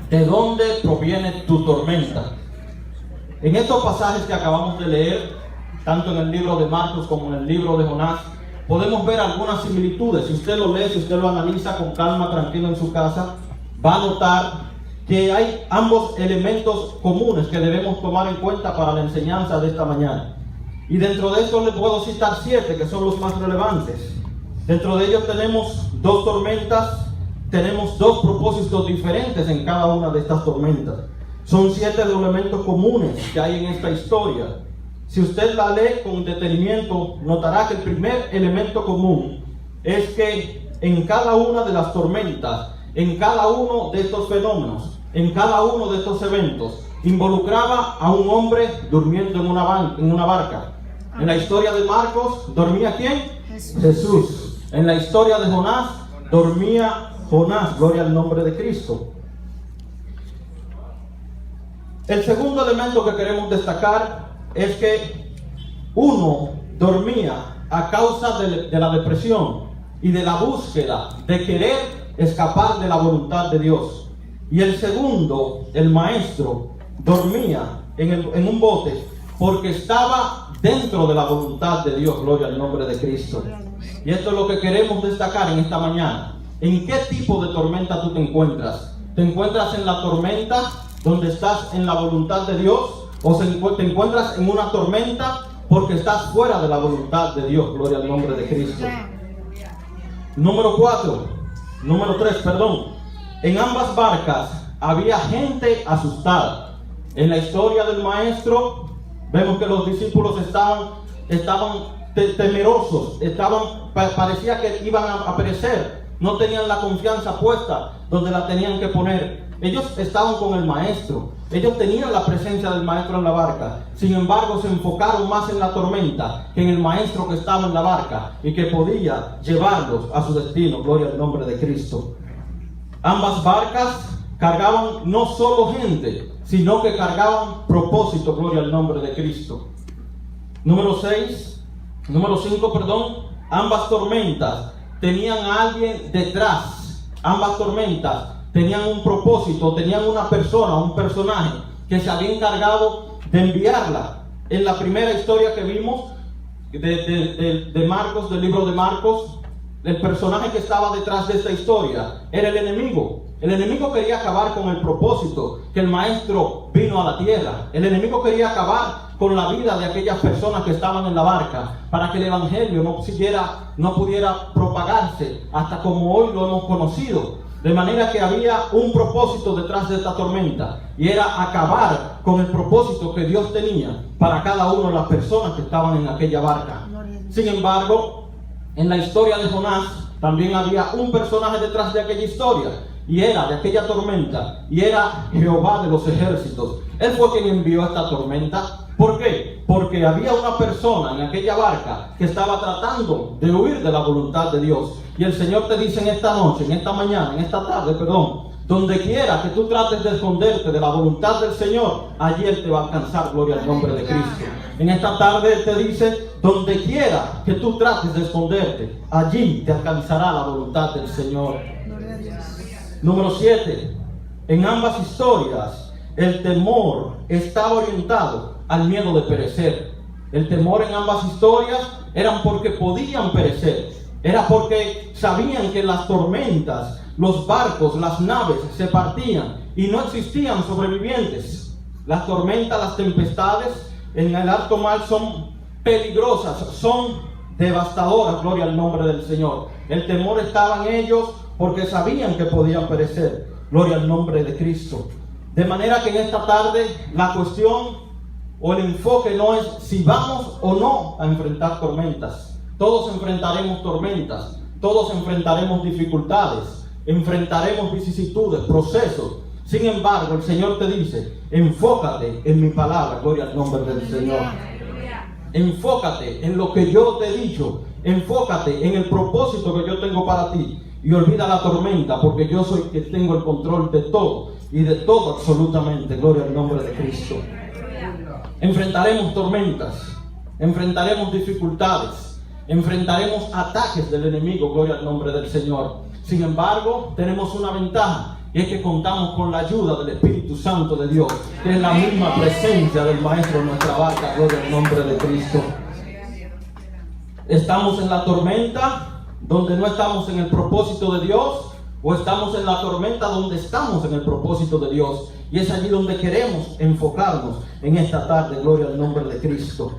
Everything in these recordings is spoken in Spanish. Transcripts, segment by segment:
¿De dónde proviene tu tormenta? En estos pasajes que acabamos de leer, tanto en el libro de Marcos como en el libro de Jonás, podemos ver algunas similitudes. Si usted lo lee, si usted lo analiza con calma, tranquilo en su casa, va a notar que hay ambos elementos comunes que debemos tomar en cuenta para la enseñanza de esta mañana. Y dentro de estos le puedo citar 7 que son los más relevantes. Dentro de ellos tenemos 2 tormentas, tenemos 2 propósitos diferentes en cada una de estas tormentas. Son 7 elementos comunes que hay en esta historia. Si usted la lee con detenimiento, notará que el primer elemento común es que en cada una de las tormentas, en cada uno de estos fenómenos, en cada uno de estos eventos, involucraba a un hombre durmiendo en una barca. En la historia de Marcos, ¿dormía quién? Jesús. En la historia de Jonás, dormía Jonás. Gloria al nombre de Cristo. El segundo elemento que queremos destacar es que uno dormía a causa de la depresión y de la búsqueda de querer escapar de la voluntad de Dios. Y el segundo, el maestro, dormía en un bote porque estaba dentro de la voluntad de Dios. Gloria al nombre de Cristo. Y esto es lo que queremos destacar en esta mañana. ¿En qué tipo de tormenta tú te encuentras? ¿Te encuentras en la tormenta donde estás en la voluntad de Dios? ¿O te encuentras en una tormenta porque estás fuera de la voluntad de Dios? Gloria al nombre de Cristo. Número 3, en ambas barcas había gente asustada. En la historia del maestro vemos que los discípulos estaban temerosos, parecía que iban a perecer, no tenían la confianza puesta donde la tenían que poner. Ellos estaban con el maestro, ellos tenían la presencia del maestro en la barca, sin embargo se enfocaron más en la tormenta que en el maestro que estaba en la barca y que podía llevarlos a su destino. Gloria al nombre de Cristo. Ambas barcas cargaban no solo gente, sino que cargaban propósito. Gloria al nombre de Cristo. Número 5, ambas tormentas tenían a alguien detrás. Ambas tormentas tenían un propósito, tenían una persona, un personaje que se había encargado de enviarla. En la primera historia que vimos de Marcos, del libro de Marcos, el personaje que estaba detrás de esta historia era el enemigo. El enemigo quería acabar con el propósito que el maestro vino a la tierra. El enemigo quería acabar con la vida de aquellas personas que estaban en la barca, para que el evangelio no pudiera propagarse hasta como hoy lo hemos conocido. De manera que había un propósito detrás de esta tormenta, y era acabar con el propósito que Dios tenía para cada una de las personas que estaban en aquella barca. Sin embargo, en la historia de Jonás también había un personaje detrás de aquella historia, y era de aquella tormenta, y era Jehová de los ejércitos. Él fue quien envió esta tormenta. ¿Por qué? Porque había una persona en aquella barca que estaba tratando de huir de la voluntad de Dios. Y el Señor te dice en esta noche, en esta mañana, en esta tarde, donde quiera que tú trates de esconderte de la voluntad del Señor, allí Él te va a alcanzar. Gloria al nombre de Cristo. En esta tarde Él te dice, donde quiera que tú trates de esconderte, allí te alcanzará la voluntad del Señor. Número 7. En ambas historias, el temor estaba orientado al miedo de perecer. El temor en ambas historias eran porque podían perecer. Era porque sabían que en las tormentas, los barcos, las naves se partían y no existían sobrevivientes. Las tormentas, las tempestades en el alto mar son peligrosas, son devastadoras. Gloria al nombre del Señor. El temor estaba en ellos porque sabían que podían perecer. Gloria al nombre de Cristo. De manera que en esta tarde la cuestión o el enfoque no es si vamos o no a enfrentar tormentas. Todos enfrentaremos tormentas, todos enfrentaremos dificultades, enfrentaremos vicisitudes, procesos. Sin embargo, el Señor te dice, enfócate en mi palabra. Gloria al nombre del Señor. Enfócate en lo que yo te he dicho. Enfócate en el propósito que yo tengo para ti. Y olvida la tormenta, porque yo soy el que tengo el control de todo y de todo absolutamente. Gloria al nombre de Cristo. Enfrentaremos tormentas, enfrentaremos dificultades, enfrentaremos ataques del enemigo. Gloria al nombre del Señor. Sin embargo, tenemos una ventaja, Y es que contamos con la ayuda del Espíritu Santo de Dios, que es la misma presencia del Maestro en nuestra barca. Gloria al nombre de Cristo. Estamos en la tormenta donde no estamos en el propósito de Dios, o estamos en la tormenta donde estamos en el propósito de Dios. Y es allí donde queremos enfocarnos en esta tarde. Gloria al nombre de Cristo.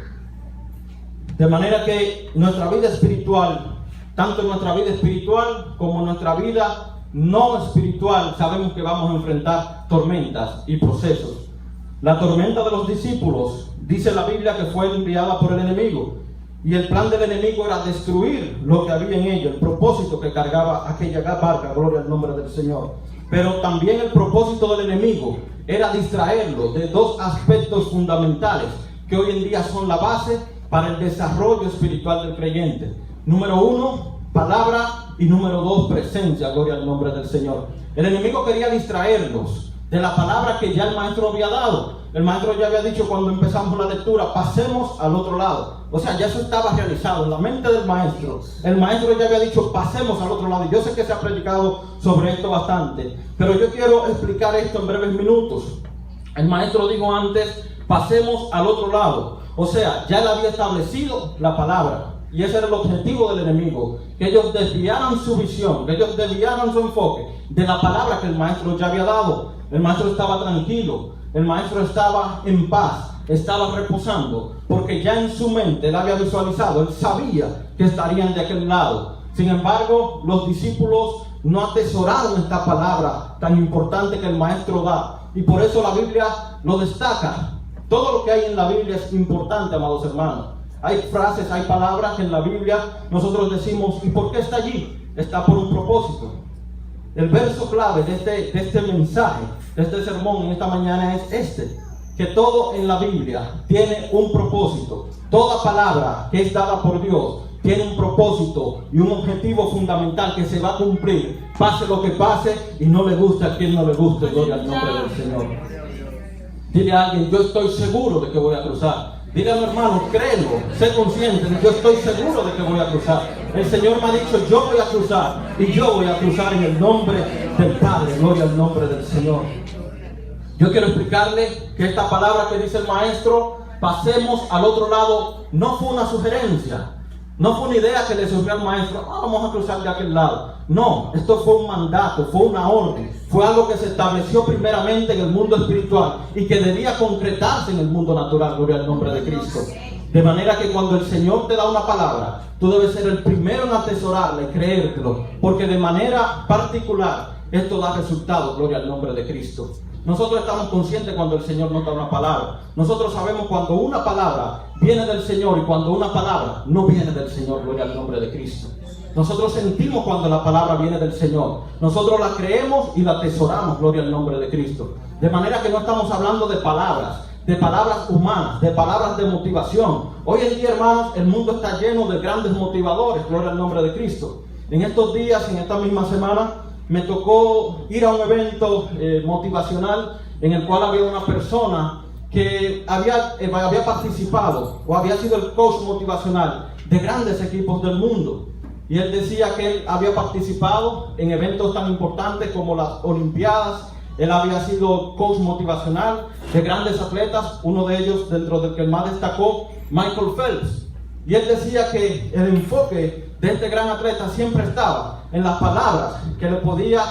De manera que nuestra vida espiritual, tanto en nuestra vida espiritual como en nuestra vida no espiritual, sabemos que vamos a enfrentar tormentas y procesos. La tormenta de los discípulos, dice la Biblia, que fue enviada por el enemigo. Y el plan del enemigo era destruir lo que había en ello, el propósito que cargaba aquella barca. Gloria al nombre del Señor. Pero también el propósito del enemigo era distraerlo de dos aspectos fundamentales que hoy en día son la base para el desarrollo espiritual del creyente. Número 1, palabra, y número 2, presencia. Gloria al nombre del Señor. El enemigo quería distraerlos de la palabra que ya el maestro había dado. El maestro ya había dicho cuando empezamos la lectura: pasemos al otro lado. O sea, ya eso estaba realizado en la mente del maestro. El maestro ya había dicho: pasemos al otro lado. Y yo sé que se ha predicado sobre esto bastante, pero yo quiero explicar esto en breves minutos. El maestro dijo antes: pasemos al otro lado. O sea, ya él había establecido la palabra. Y ese era el objetivo del enemigo, que ellos desviaran su visión, que ellos desviaran su enfoque de la palabra que el maestro ya había dado. El maestro estaba tranquilo, el maestro estaba en paz, estaba reposando, porque ya en su mente él había visualizado, él sabía que estarían de aquel lado. Sin embargo, los discípulos no atesoraron esta palabra tan importante que el maestro da, y por eso la Biblia lo destaca. Todo lo que hay en la Biblia es importante, amados hermanos. Hay frases, hay palabras que en la Biblia nosotros decimos: ¿y por qué está allí? Está por un propósito. El verso clave de este mensaje, de este sermón en esta mañana es este: que todo en la Biblia tiene un propósito. Toda palabra que es dada por Dios tiene un propósito y un objetivo fundamental que se va a cumplir, pase lo que pase, y no le guste a quien no le guste. Gloria al nombre del Señor. Dile a alguien: yo estoy seguro de que voy a cruzar. Dile a mi hermano: créelo, sé consciente de que yo estoy seguro de que voy a cruzar. El Señor me ha dicho: yo voy a cruzar, y yo voy a cruzar en el nombre del Padre. Gloria al nombre del Señor. Yo quiero explicarle que esta palabra que dice el maestro, pasemos al otro lado, no fue una sugerencia, no fue una idea que le surgió al maestro: vamos a cruzar de aquel lado. No, esto fue un mandato, fue una orden, fue algo que se estableció primeramente en el mundo espiritual y que debía concretarse en el mundo natural. Gloria al nombre de Cristo. De manera que cuando el Señor te da una palabra, tú debes ser el primero en atesorarla y creértelo, porque de manera particular esto da resultado. Gloria al nombre de Cristo. Nosotros estamos conscientes cuando el Señor nos da una palabra. Nosotros sabemos cuando una palabra viene del Señor y cuando una palabra no viene del Señor. Gloria al nombre de Cristo. Nosotros sentimos cuando la palabra viene del Señor. Nosotros la creemos y la atesoramos. Gloria al nombre de Cristo. De manera que no estamos hablando de palabras humanas, de palabras de motivación. Hoy en día, hermanos, el mundo está lleno de grandes motivadores. Gloria al nombre de Cristo. En estos días, en esta misma semana, me tocó ir a un evento motivacional en el cual había una persona que había participado o había sido el coach motivacional de grandes equipos del mundo. Y él decía que él había participado en eventos tan importantes como las Olimpiadas. Él había sido coach motivacional de grandes atletas, uno de ellos dentro del que más destacó, Michael Phelps. Y él decía que el enfoque de este gran atleta siempre estaba en las palabras que le podía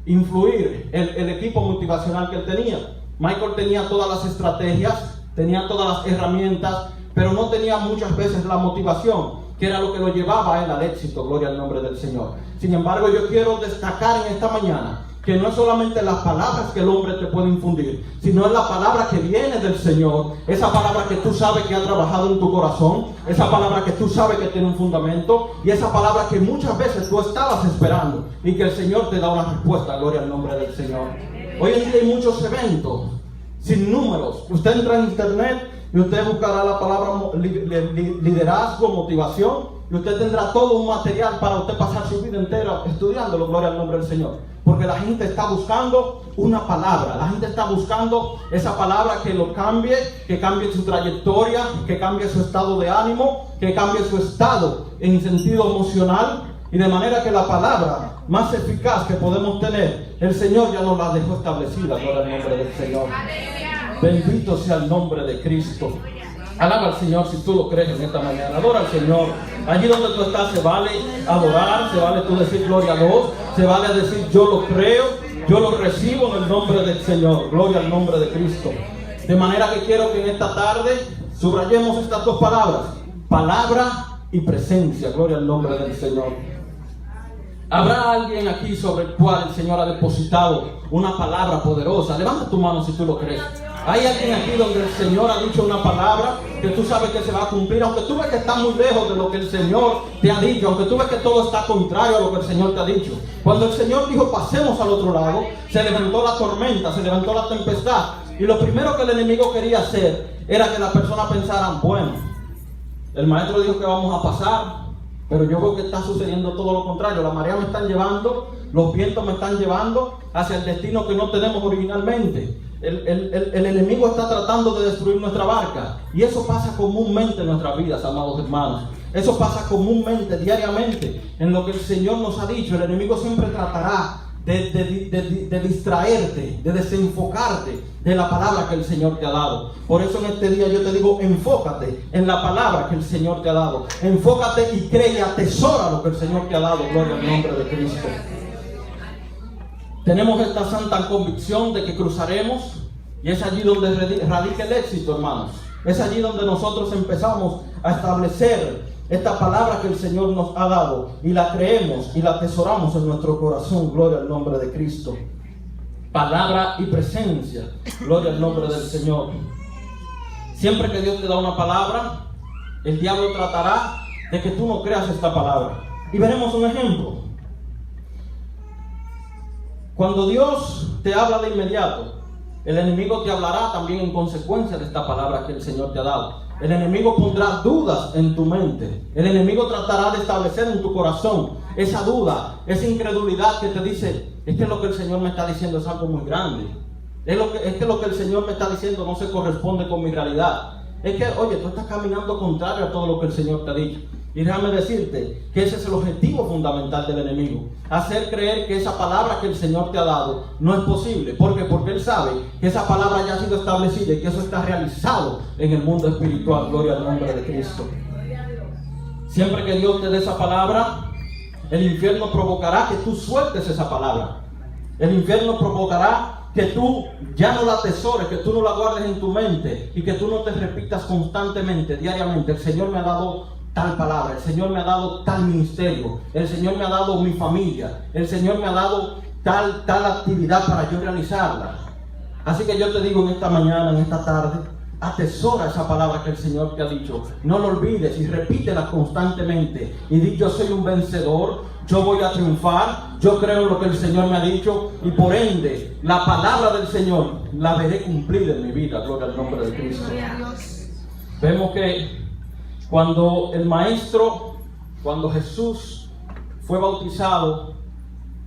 influir el equipo motivacional que él tenía. Michael tenía todas las estrategias, tenía todas las herramientas, pero no tenía muchas veces la motivación, que era lo que lo llevaba a él al éxito. Gloria al nombre del Señor. Sin embargo, yo quiero destacar en esta mañana que no es solamente las palabras que el hombre te puede infundir, sino es la palabra que viene del Señor, esa palabra que tú sabes que ha trabajado en tu corazón, esa palabra que tú sabes que tiene un fundamento, y esa palabra que muchas veces tú estabas esperando y que el Señor te da una respuesta. Gloria al nombre del Señor. Hoy en día hay muchos eventos, sin números. Usted entra en internet y usted buscará la palabra liderazgo, motivación, y usted tendrá todo un material para usted pasar su vida entera estudiándolo. Gloria al nombre del Señor. Porque la gente está buscando una palabra, la gente está buscando esa palabra que lo cambie, que cambie su trayectoria, que cambie su estado de ánimo, que cambie su estado en sentido emocional. Y de manera que la palabra más eficaz que podemos tener, el Señor ya nos la dejó establecida. Gloria al nombre del Señor. Bendito sea el nombre de Cristo. Alaba al Señor si tú lo crees en esta mañana. Adora al Señor. Allí donde tú estás se vale adorar, se vale tú decir gloria a Dios, se vale decir yo lo creo, yo lo recibo en el nombre del Señor. Gloria al nombre de Cristo. De manera que quiero que en esta tarde subrayemos estas dos palabras: palabra y presencia. Gloria al nombre del Señor. ¿Habrá alguien aquí sobre el cual el Señor ha depositado una palabra poderosa? Levanta tu mano si tú lo crees. ¿Hay alguien aquí donde el Señor ha dicho una palabra que tú sabes que se va a cumplir? Aunque tú ves que está muy lejos de lo que el Señor te ha dicho, aunque tú ves que todo está contrario a lo que el Señor te ha dicho. Cuando el Señor dijo pasemos al otro lado, se levantó la tormenta, se levantó la tempestad. Y lo primero que el enemigo quería hacer era que las personas pensaran, bueno, el maestro dijo que vamos a pasar, pero yo veo que está sucediendo todo lo contrario. La marea me están llevando, los vientos me están llevando hacia el destino que no tenemos originalmente. El enemigo está tratando de destruir nuestra barca. Y eso pasa comúnmente en nuestras vidas, amados hermanos. Eso pasa comúnmente, diariamente, en lo que el Señor nos ha dicho. El enemigo siempre tratará de distraerte, de desenfocarte de la palabra que el Señor te ha dado. Por eso en este día yo te digo, enfócate en la palabra que el Señor te ha dado. Enfócate y cree y atesora lo que el Señor te ha dado. Gloria al nombre de Cristo. Tenemos esta santa convicción de que cruzaremos, y es allí donde radica el éxito, hermanos. Es allí donde nosotros empezamos a establecer esta palabra que el Señor nos ha dado, y la creemos y la atesoramos en nuestro corazón. Gloria al nombre de Cristo. Palabra y presencia. Gloria al nombre del Señor. Siempre que Dios te da una palabra, el diablo tratará de que tú no creas esta palabra. Y veremos un ejemplo. Cuando Dios te habla de inmediato, el enemigo te hablará también en consecuencia de esta palabra que el Señor te ha dado. El enemigo pondrá dudas en tu mente. El enemigo tratará de establecer en tu corazón esa duda, esa incredulidad que te dice, es que lo que el Señor me está diciendo es algo muy grande. Es que lo que el Señor me está diciendo no se corresponde con mi realidad. Es que, oye, tú estás caminando contrario a todo lo que el Señor te ha dicho. Y déjame decirte que ese es el objetivo fundamental del enemigo. Hacer creer que esa palabra que el Señor te ha dado no es posible. ¿Por qué? Porque Él sabe que esa palabra ya ha sido establecida y que eso está realizado en el mundo espiritual. Gloria al nombre de Cristo. Siempre que Dios te dé esa palabra, el infierno provocará que tú sueltes esa palabra. El infierno provocará que tú ya no la atesores, que tú no la guardes en tu mente y que tú no te repitas constantemente, diariamente. El Señor me ha dado tal palabra, el Señor me ha dado tal ministerio, el Señor me ha dado mi familia, el Señor me ha dado tal actividad para yo realizarla. Así que yo te digo en esta mañana, en esta tarde, atesora esa palabra que el Señor te ha dicho. No lo olvides y repítela constantemente. Y di, yo soy un vencedor, yo voy a triunfar, yo creo en lo que el Señor me ha dicho y por ende la palabra del Señor la veré cumplida en mi vida. Gloria al nombre de Cristo. Vemos que cuando Jesús fue bautizado,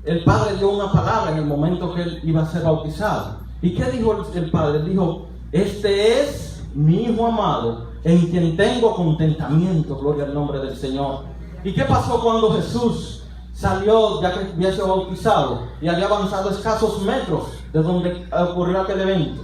el Padre dio una palabra en el momento que Él iba a ser bautizado. ¿Y qué dijo el Padre? Él dijo, este es mi Hijo amado, en quien tengo contentamiento. Gloria al nombre del Señor. ¿Y qué pasó cuando Jesús salió, ya que había sido bautizado y había avanzado escasos metros de donde ocurrió aquel evento?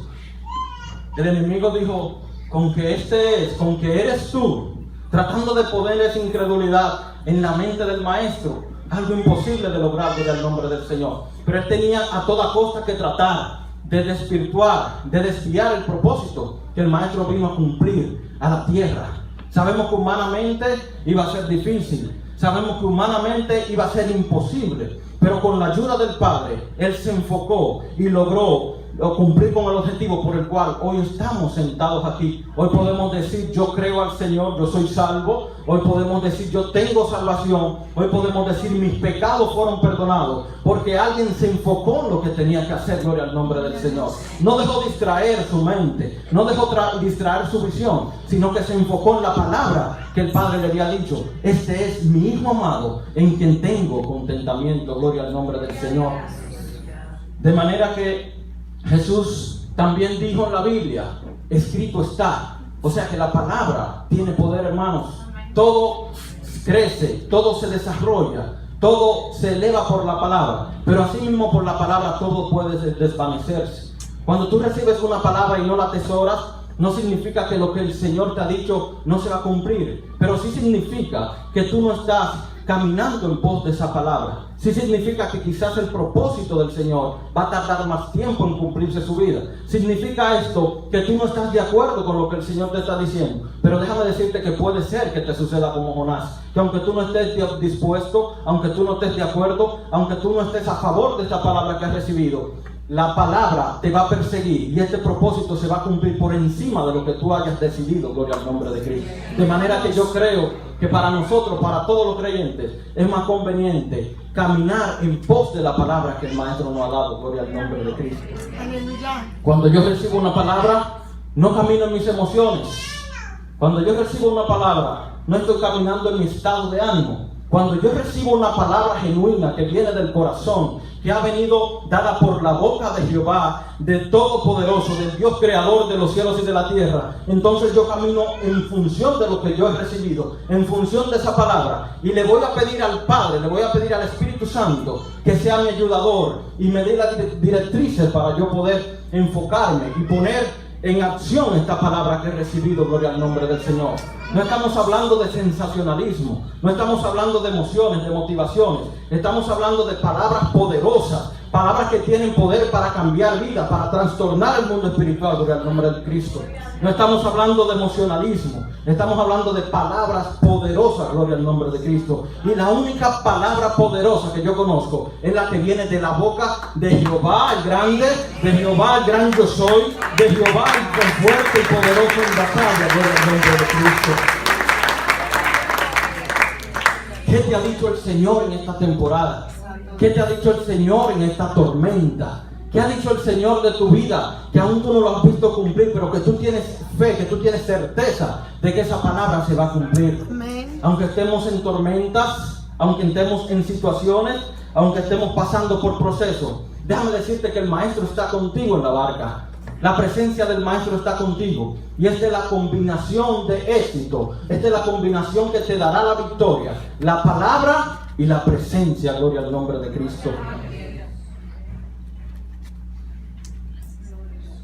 El enemigo dijo, con que eres tú, tratando de poner esa incredulidad en la mente del maestro, algo imposible de lograr. Gloria al nombre del Señor. Pero él tenía a toda costa que tratar de desvirtuar, de desviar el propósito que el maestro vino a cumplir a la tierra. Sabemos que humanamente iba a ser difícil, sabemos que humanamente iba a ser imposible, pero con la ayuda del Padre, Él se enfocó y logró cumplir con el objetivo por el cual hoy estamos sentados aquí. Hoy podemos decir, yo creo al Señor, yo soy salvo. Hoy podemos decir, yo tengo salvación. Hoy podemos decir, mis pecados fueron perdonados, porque alguien se enfocó en lo que tenía que hacer. Gloria al nombre del Señor. No dejó distraer su mente, no dejó distraer su visión, sino que se enfocó en la palabra que el Padre le había dicho. Este es mi Hijo amado, en quien tengo contentamiento. Gloria al nombre del Señor. De manera que Jesús también dijo en la Biblia, escrito está. O sea que la palabra tiene poder, hermanos. Todo crece, todo se desarrolla todo se eleva por la palabra, pero así mismo por la palabra todo puede desvanecerse. Cuando tú recibes una palabra y no la atesoras, no significa que lo que el Señor te ha dicho no se va a cumplir, pero sí significa que tú no estás caminando en pos de esa palabra. Sí significa que quizás el propósito del Señor va a tardar más tiempo en cumplirse su vida. Significa esto que tú no estás de acuerdo con lo que el Señor te está diciendo. Pero déjame decirte que puede ser que te suceda como Jonás, que aunque tú no estés dispuesto, aunque tú no estés de acuerdo, aunque tú no estés a favor de esta palabra que has recibido, la palabra te va a perseguir y este propósito se va a cumplir por encima de lo que tú hayas decidido, gloria al nombre de Cristo. De manera que yo creo que para nosotros, para todos los creyentes, es más conveniente caminar en pos de la palabra que el Maestro nos ha dado, gloria al nombre de Cristo. Cuando yo recibo una palabra, no camino en mis emociones. Cuando yo recibo una palabra, no estoy caminando en mi estado de ánimo. Cuando yo recibo una palabra genuina que viene del corazón, que ha venido dada por la boca de Jehová, del Todopoderoso, del Dios creador de los cielos y de la tierra, entonces yo camino en función de lo que yo he recibido, en función de esa palabra, y le voy a pedir al Padre, le voy a pedir al Espíritu Santo que sea mi ayudador y me dé las directrices para yo poder enfocarme y poner en acción esta palabra que he recibido, gloria al nombre del Señor. No estamos hablando de sensacionalismo, no estamos hablando de emociones, de motivaciones, estamos hablando de palabras poderosas, palabras que tienen poder para cambiar vidas, para trastornar el mundo espiritual, gloria al nombre de Cristo. No estamos hablando de emocionalismo, estamos hablando de palabras poderosas, gloria al nombre de Cristo. Y la única palabra poderosa que yo conozco es la que viene de la boca de Jehová el grande, de Jehová el gran yo soy, de Jehová el fuerte y poderoso en batalla, gloria al nombre de Cristo. ¿Qué te ha dicho el Señor en esta temporada? ¿Qué te ha dicho el Señor en esta tormenta? ¿Qué ha dicho el Señor de tu vida? Que aún tú no lo has visto cumplir, pero que tú tienes fe, que tú tienes certeza de que esa palabra se va a cumplir. Amén. Aunque estemos en tormentas, aunque estemos en situaciones, aunque estemos pasando por procesos, déjame decirte que el Maestro está contigo en la barca. La presencia del Maestro está contigo. Y esta es la combinación de éxito. Esta es la combinación que te dará la victoria. La palabra y la presencia, gloria al nombre de Cristo.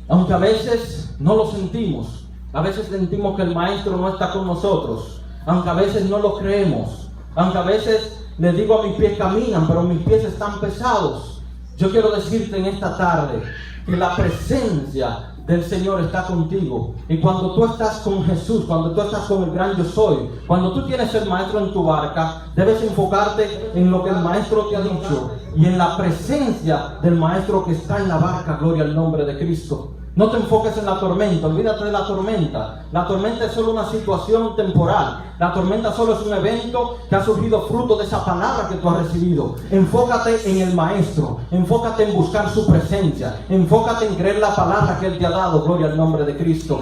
Aunque a veces no lo sentimos, a veces sentimos que el Maestro no está con nosotros, aunque a veces no lo creemos, aunque a veces les digo a mis pies caminan, pero mis pies están pesados. Yo quiero decirte en esta tarde que la presencia del Señor está contigo. Y cuando tú estás con Jesús, cuando tú estás con el gran yo soy, cuando tú tienes el Maestro en tu barca, debes enfocarte en lo que el Maestro te ha dicho y en la presencia del Maestro que está en la barca, gloria al nombre de Cristo. No te enfoques en la tormenta, olvídate de la tormenta. La tormenta es solo una situación temporal. La tormenta solo es un evento que ha surgido fruto de esa palabra que tú has recibido. Enfócate en el Maestro, enfócate en buscar su presencia, enfócate en creer la palabra que Él te ha dado, gloria al nombre de Cristo.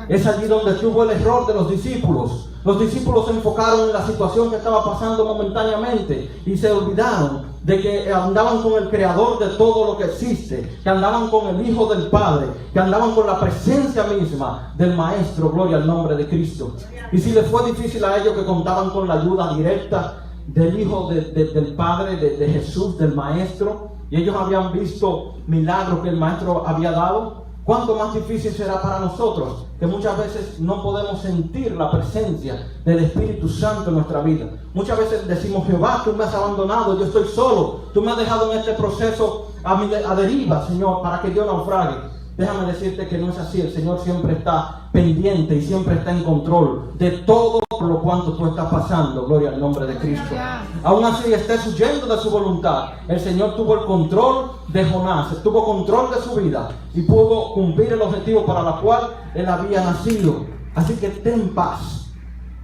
Es allí donde estuvo el error de los discípulos. Los discípulos se enfocaron en la situación que estaba pasando momentáneamente y se olvidaron de que andaban con el creador de todo lo que existe, que andaban con el Hijo del Padre, que andaban con la presencia misma del Maestro, gloria al nombre de Cristo. Y si les fue difícil a ellos, que contaban con la ayuda directa del Hijo del Padre, de Jesús, del Maestro, y ellos habían visto milagros que el Maestro había dado, ¿cuánto más difícil será para nosotros, que muchas veces no podemos sentir la presencia del Espíritu Santo en nuestra vida? Muchas veces decimos: Jehová, tú me has abandonado, yo estoy solo, tú me has dejado en este proceso a deriva, Señor, para que yo naufrague. Déjame decirte que no es así. El Señor siempre está pendiente y siempre está en control de todo lo cuanto tú estás pasando, gloria al nombre de Cristo. Aún así estés huyendo de su voluntad, el Señor tuvo el control de Jonás, tuvo control de su vida y pudo cumplir el objetivo para el cual él había nacido. Así que ten paz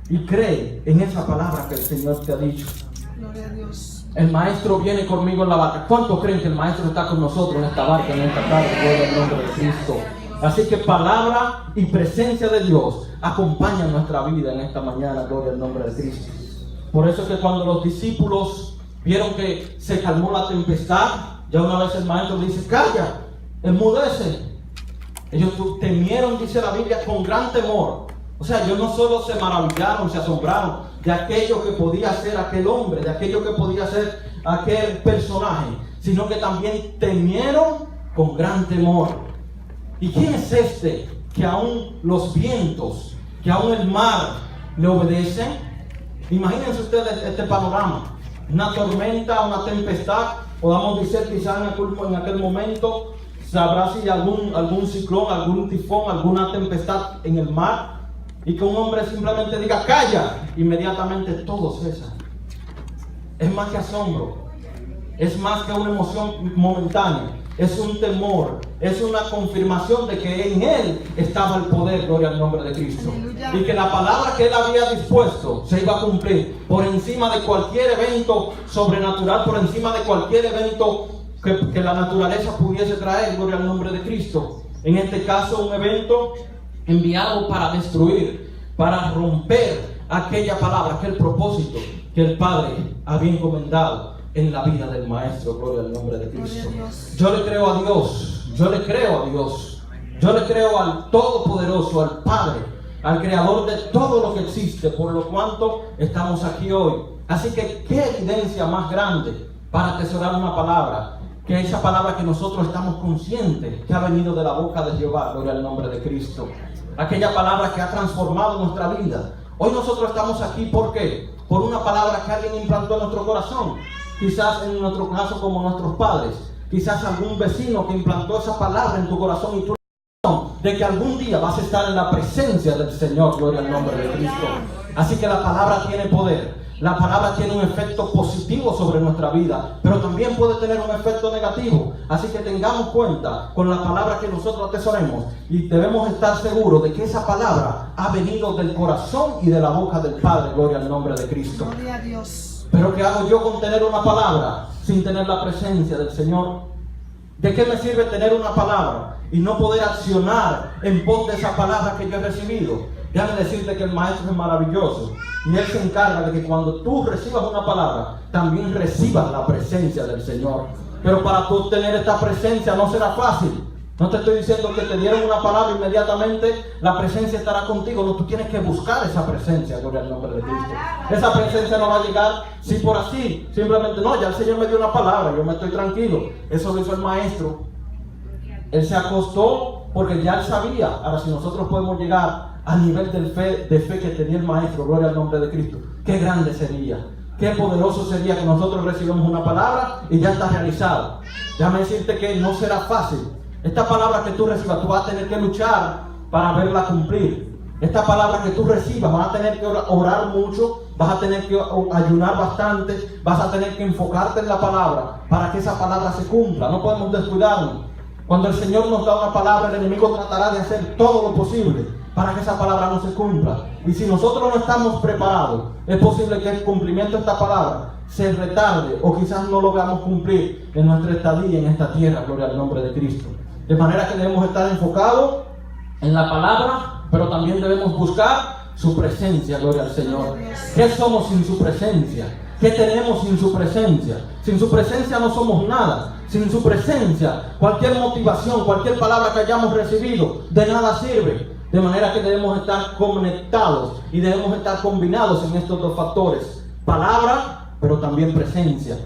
y cree en esa palabra que el Señor te ha dicho. Gloria a Dios. El Maestro viene conmigo en la barca. ¿Cuántos creen que el Maestro está con nosotros en esta barca, en esta tarde? Gloria al nombre de Cristo. Así que palabra y presencia de Dios acompañan nuestra vida en esta mañana, gloria al nombre de Cristo. Por eso es que cuando los discípulos vieron que se calmó la tempestad, ya una vez el Maestro dice: calla, enmudece. Ellos temieron, dice la Biblia, con gran temor. O sea, ellos no solo se maravillaron, se asombraron de aquello que podía ser aquel hombre, de aquello que podía ser aquel personaje, sino que también temieron con gran temor. ¿Y quién es este que aún los vientos, que aún el mar le obedecen? Imagínense ustedes este panorama: una tormenta, una tempestad, podamos decir quizás en aquel momento, sabrá si algún ciclón, algún tifón, alguna tempestad en el mar, y que un hombre simplemente diga calla, inmediatamente todo cesa. Es más que asombro, es más que una emoción momentánea, es un temor, es una confirmación de que en él estaba el poder, gloria al nombre de Cristo. Aleluya. Y que la palabra que él había dispuesto se iba a cumplir por encima de cualquier evento sobrenatural, por encima de cualquier evento que la naturaleza pudiese traer, gloria al nombre de Cristo. En este caso, un evento enviado para destruir, para romper aquella palabra, aquel propósito que el Padre había encomendado en la vida del Maestro, gloria al nombre de Cristo. Yo le creo a Dios, yo le creo a Dios, yo le creo al Todopoderoso, al Padre, al Creador de todo lo que existe, por lo cuanto estamos aquí hoy. Así que qué evidencia más grande para atesorar una palabra, que esa palabra que nosotros estamos conscientes que ha venido de la boca de Jehová, gloria al nombre de Cristo. Aquella palabra que ha transformado nuestra vida. Hoy nosotros estamos aquí, ¿por qué? Por una palabra que alguien implantó en nuestro corazón. Quizás en nuestro caso como nuestros padres, quizás algún vecino que implantó esa palabra en tu corazón y tú de que algún día vas a estar en la presencia del Señor, gloria al nombre de Cristo. Así que la palabra tiene poder, la palabra tiene un efecto positivo sobre nuestra vida, pero también puede tener un efecto negativo. Así que tengamos cuenta con la palabra que nosotros atesoremos y debemos estar seguros de que esa palabra ha venido del corazón y de la boca del Padre, gloria al nombre de Cristo. Gloria a Dios. Pero ¿qué hago yo con tener una palabra sin tener la presencia del Señor? ¿De qué me sirve tener una palabra y no poder accionar en pos de esa palabra que yo he recibido? Déjame decirte que el Maestro es maravilloso y Él se encarga de que cuando tú recibas una palabra, también recibas la presencia del Señor. Pero para tú obtener esta presencia no será fácil. No te estoy diciendo que te dieron una palabra inmediatamente la presencia estará contigo. No, tú tienes que buscar esa presencia, gloria al nombre de Cristo. Esa presencia no va a llegar sí por así, simplemente no, ya el Señor me dio una palabra, yo me estoy tranquilo. Eso lo hizo el Maestro. Él se acostó porque ya él sabía. Ahora, si nosotros podemos llegar al nivel de fe que tenía el Maestro, gloria al nombre de Cristo, qué grande sería, qué poderoso sería que nosotros recibamos una palabra y ya está realizado. Déjame decirte que no será fácil. Esta palabra que tú recibas, tú vas a tener que luchar para verla cumplir. Esta palabra que tú recibas, vas a tener que orar mucho, vas a tener que ayunar bastante, vas a tener que enfocarte en la palabra para que esa palabra se cumpla. No podemos descuidarnos. Cuando el Señor nos da una palabra, el enemigo tratará de hacer todo lo posible para que esa palabra no se cumpla. Y si nosotros no estamos preparados, es posible que el cumplimiento de esta palabra se retarde o quizás no lo veamos cumplir en nuestra estadía en esta tierra, gloria al nombre de Cristo. De manera que debemos estar enfocados en la palabra, pero también debemos buscar su presencia, gloria al Señor. ¿Qué somos sin su presencia? ¿Qué tenemos sin su presencia? Sin su presencia no somos nada. Sin su presencia, cualquier motivación, cualquier palabra que hayamos recibido, de nada sirve. De manera que debemos estar conectados y debemos estar combinados en estos dos factores. Palabra, pero también presencia.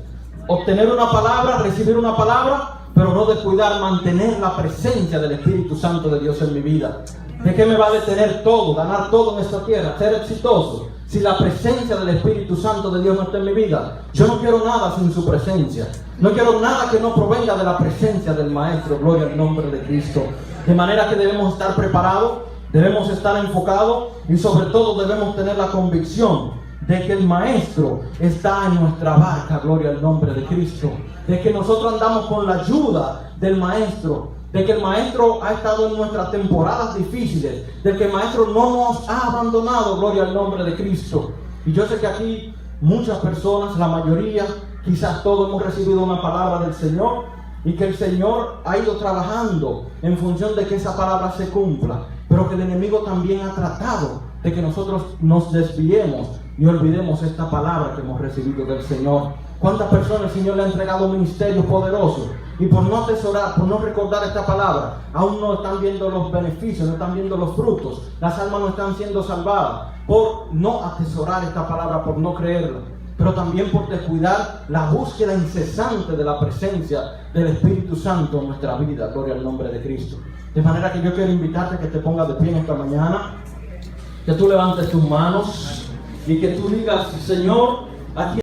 Obtener una palabra, recibir una palabra, pero no descuidar mantener la presencia del Espíritu Santo de Dios en mi vida. ¿De qué me va a detener todo, ganar todo en esta tierra, ser exitoso, si la presencia del Espíritu Santo de Dios no está en mi vida? Yo no quiero nada sin su presencia. No quiero nada que no provenga de la presencia del Maestro, gloria al nombre de Cristo. De manera que debemos estar preparados, debemos estar enfocados y sobre todo debemos tener la convicción de que el Maestro está en nuestra barca, gloria al nombre de Cristo. De que nosotros andamos con la ayuda del Maestro, de que el Maestro ha estado en nuestras temporadas difíciles, de que el Maestro no nos ha abandonado, gloria al nombre de Cristo. Y yo sé que aquí muchas personas, la mayoría, quizás todos hemos recibido una palabra del Señor y que el Señor ha ido trabajando en función de que esa palabra se cumpla, pero que el enemigo también ha tratado de que nosotros nos desviemos ni olvidemos esta palabra que hemos recibido del Señor. ¿Cuántas personas el Señor le ha entregado ministerios poderosos? Y por no atesorar, por no recordar esta palabra, aún no están viendo los beneficios, no están viendo los frutos. Las almas no están siendo salvadas por no atesorar esta palabra, por no creerla. Pero también por descuidar la búsqueda incesante de la presencia del Espíritu Santo en nuestra vida. Gloria al nombre de Cristo. De manera que yo quiero invitarte a que te pongas de pie en esta mañana, que tú levantes tus manos y que tú digas: Señor, aquí